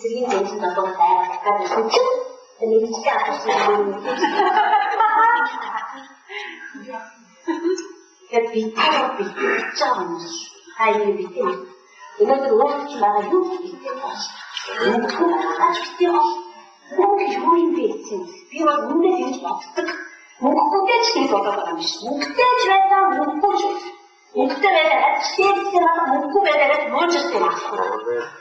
эцгийн дэмжин дотор байгаа гэдэг нь чинь нэгдсэн асуусан юм. Тэгээд би чам хайр битээ. Өнөөдөр өөрчлөлт байгаа юу гэдэг вэ? Мөнгө юу юм бэ? Би бол үнэ гэж боддог. Мөнгөтэй ч гэж боддог юм биш. Мөнгөтэй ч байсан мөнгөгүй ч. Мөнгөтэй байдаг ажлын мөнгөгүй байдаг мөржтэй байна.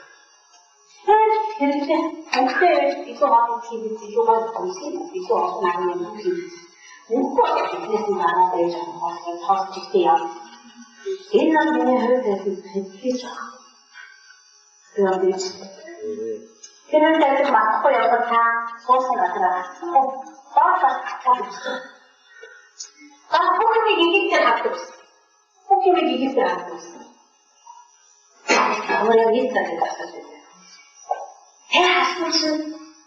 Тэгэхээр мөнгөтэй илүү хаваа хийх илүү гол юм. Илүү олон юм хийх. Мөнгөгүй бизнес дараа байж байгаа хоол чигтэй яа. Энэ нь миний хувьд хэлж байгаа. Тэр нь тэгээд махгүй явах та суусан газар. Бүгд гигтэй хатдаг. Бүгд гигтэй хатдаг. Өөрөө нийтдээ хатдаг. Хассан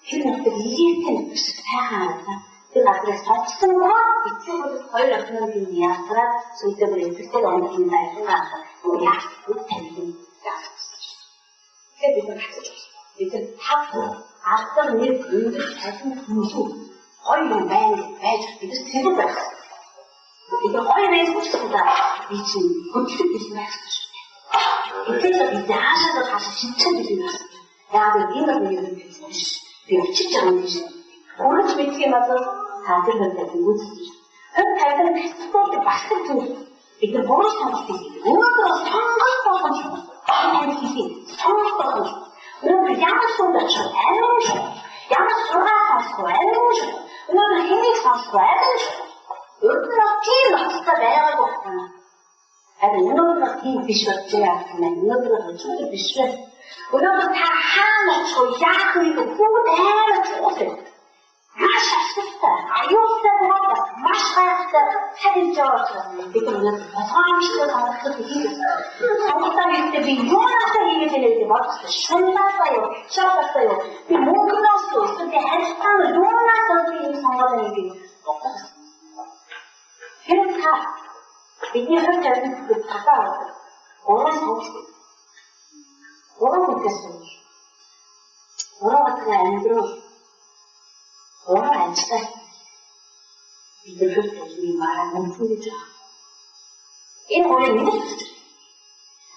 тэр нэг ийгтэй сайхан тэр газраас цогцсон гоо эцэг хоёр охины яатраад сүйтээр эцэгтэй онцгой байсан. Яах вэ? Тэгээд бид хав алтар нэг өндөр цалин хүнсүү хоёр юм байж бид тэр байх. бид хоёр найзуудтай би чинь хөдлөж байсан байсан шүү дээ. Тэгээд би яашаа хаш чичсэн гэдэг юм. Яг энэ нэг юм биш. Би очиж байгаа юм биш. Өөрөж мэдэх юм бол хаадаг гэдэг нь үүсэж. Тэр тайлбар хэвчээд бас их зүйл. Бид бүр сонголтыг өнөөдөр сонгох болгож байна. Сонгох болгож. Өнөөдөр ямар сонголт аим шүү. Ямар сургаас аим шүү. Өнөөдөр хэнийг сонсох аим шүү. Өнөөдөр тийм болтой байгаад байна. Харин өнөөдөр тийм биш болж байгаа юм. Өнөөдөр зүйл биш вэ? Өнөөдөр та хаана очих вэ? Яах вэ? Бүгд аймаг уусаа. Маш ашигтай, аюултай байгаа маш хайртай харин жаач бид өнөөдөр болгоомжтой санагдах хийх. Сонготоо хийхдээ би юунасаа хийгээд байлээ бодсон. Шуннасаа юу, шаасаа юу. Би мөнгөнөөс үстэй хайртай юунасаа би сонгоод хийгээд бодсон. Хэрэг та бидний хувьд яг татаа орон сонгох. Орон үгсэн. Орон гэдэг амьдрал orang ajak hidup dari marah mencuci. Ini orang ini,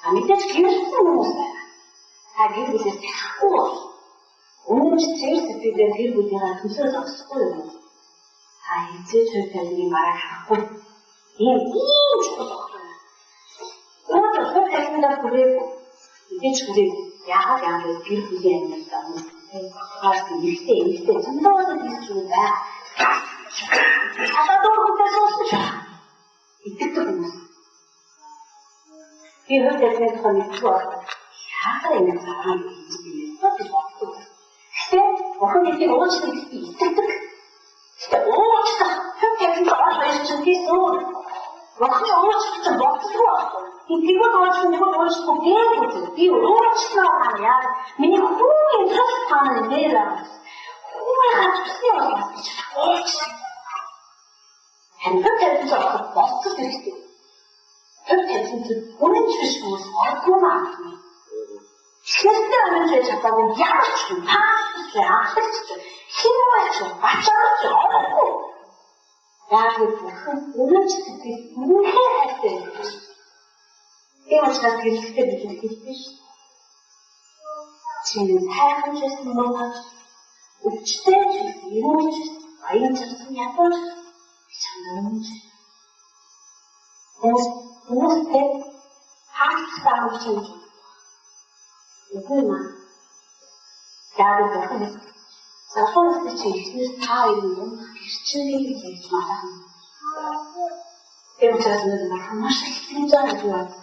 kami tak kira semua. Kami bisa takut. Orang cerita tidak hidup dengan susah dan sulit. Hai cerita dari marah takut. Ini cukup. Orang cukup kita kuliah, kita kuliah. Yang hidup dengan kita. Harus diisi, semua diisuda. Apa tu kita susah? Itu tu. Kita jadi kami tua. Siapa yang sekarang ini? Apa tu? Kita orang ini orang sedih. Kita orang kita. Kita kita orang sedih semua. Waktu orang kita waktu tua. Ini orang sedih. Dia orang sedih ya. Ini hukum terus merah. Hukum terus Han fortalte sig om boskedygtig. Fortalte sig undersøgelses og kummeragten. Skøsterne til at tage en hjerteskud, parseskud, arseskud, himmeleskud, vatsjørskud og overgå. Jeg har blevet brugt undersøgelses mulighed. Det var så det Через хайханчес мовач, учтечес, юнчес, аинчес, яточ, чанамч. Мусте хастамчен. Игуна. Даду дахин. Сахонс чийхнес таайын гэрчнийг хийж байна. Тэр учраас нэг маш их хэмжээнд байна.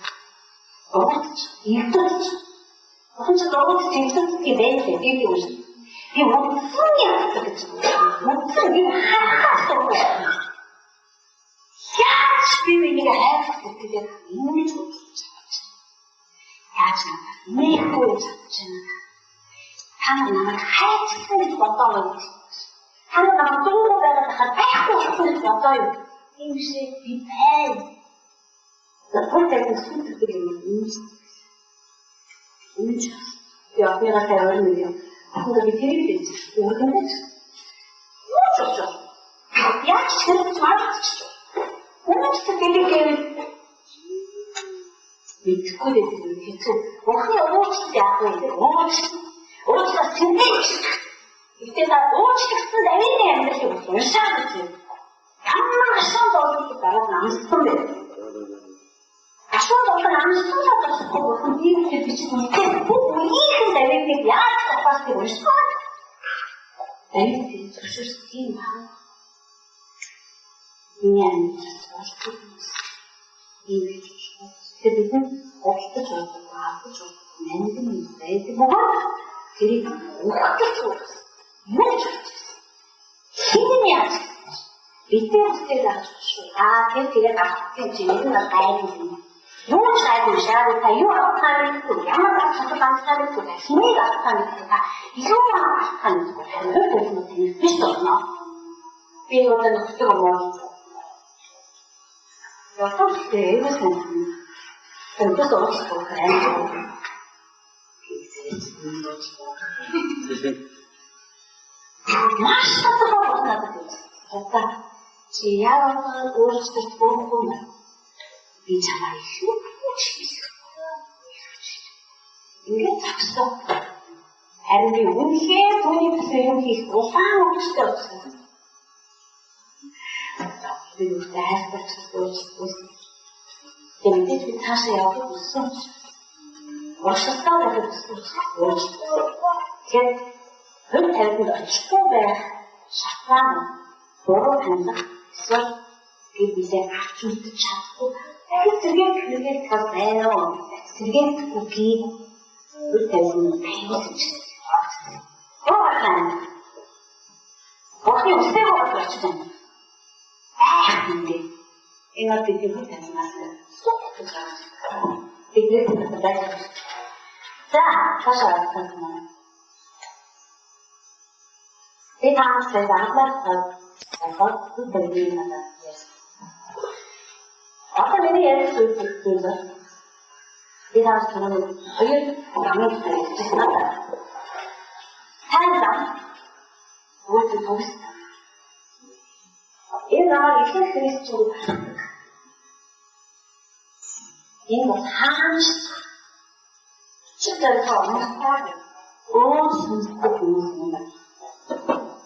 Огт ирдэж Потому что работать институтские действия, ты уже. И вот нет такого. Вот не хахасов. Я тебе не говорю, что ты не чувствуешь. Я же не хочу. Она нам хайцает потом. Она нам долго говорит, хайцает потом. Им же пипель. Запомни, это суть перемены. Ничего. Я опять говорю, 근데 데리게 되지. 근데 뭐죠? 야, 지금 말했죠. 오늘 진짜 데리게 듣고 되지. 그냥 오치지 않고 이제 오치가 진짜 이때 나 오치가 쓴 내민이 안 되지. 열심히 양말 시험도 어떻게 따라서 안 쓰던데. 시험도 없던 안 쓰셔도 쓰고 무슨 이렇게 비치고 이때 뭐 이큰 내민이 야채가 봤을 때 열심히 내민이 쓸 수 있나? 그냥 저렇게 이 그들은 없도 좋고 아도 좋고 맨들이 있어야지 뭐가 그리고 어떻게 좋았어 뭐 좋았어 힘이 안 쳤어 이때부터 걔가 나한테 지내는 거 다행이지 요거 잘 보셔야 돼 요 앞판에 또 양아가 자꾸 반사를 또 힘이가 앞판에 또 이거만 앞판에 또 별로 보면 되는 필수 없나 이거는 그때가 뭐 어떻게 이것은 그래서 없고 그래. 맛있어서 못하거든. 오빠, 지하와서 오르스도 보면 이참에 힘을 이게 작서. 애들이 운기에 돈이 드세요. 이게 오빠는 필요 없어. 그리고 나한테 Demek ki taş yapı bulsun. Başlıktan da bulsun. Ken hep terbiye açtı ve şartlar doğru kanında söz bize açık çattı. Sirgen külge kazanıyor. Sirgen kuki bu terbiye peyniz. O bakın. Bakın usta bu açıdan. Şimdi 이거 되게 괜찮았어요. 쏙 들어갔어요. 되게 괜찮았어요. 자, 다시 왔었구나. 제가 한번 그 들리는 거다. 어떤 일이 예를 들어서 제가 저는 거의 남의 짓을 했다. 사람당 무엇을 보고 싶다. 얘가 예수 그리스도로 얘가 30절에서 언급하고 온 순수도 보는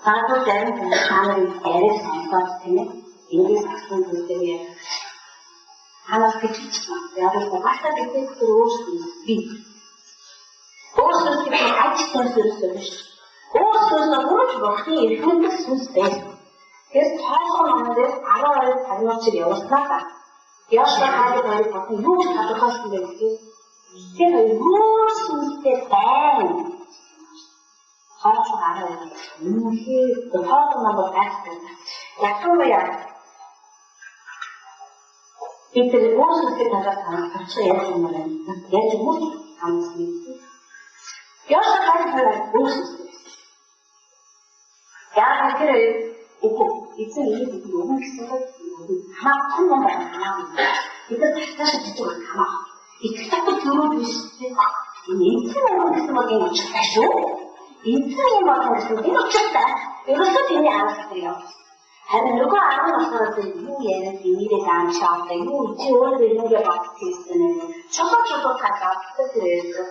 바로 때는 그냥 하늘의 애를 생각할 때는 인기 작성들 때문에 하나 그치지만 내가 고가사 되겠고 오순수비 오순수비 같이 순수를 오순수 오른쪽으로 흔들 순수돼 그래서 처음 하는데 알아야 다른 것들이 여기서나가 여기서 가야 되는 것은 요즘 가져갔는데 그래서 요즘 때 땡 처음 알아야 돼 이게 또 처음 한번 다시 약속이야 이때 요즘 때 가져가면 같이 예를 들면 예를 들면 아무튼 여기서 가야 되는 요즘 때 야, 그래 있고, 이층 이게 너무 비싸서, 가막 천만 원 가막. 이거 다시 그쪽을 가막. 이 자꾸 들어보실 때, 인층에만 있으면 이거 좋다쇼? 인층에만 있으면 이거 좋다. 이거 소리는 알았어요. 하여튼 누가 아는 없어서 유예는 비밀에 담쳐왔다. 유 지원을 있는 게 맞게 있으면, 저거 하다. 그래서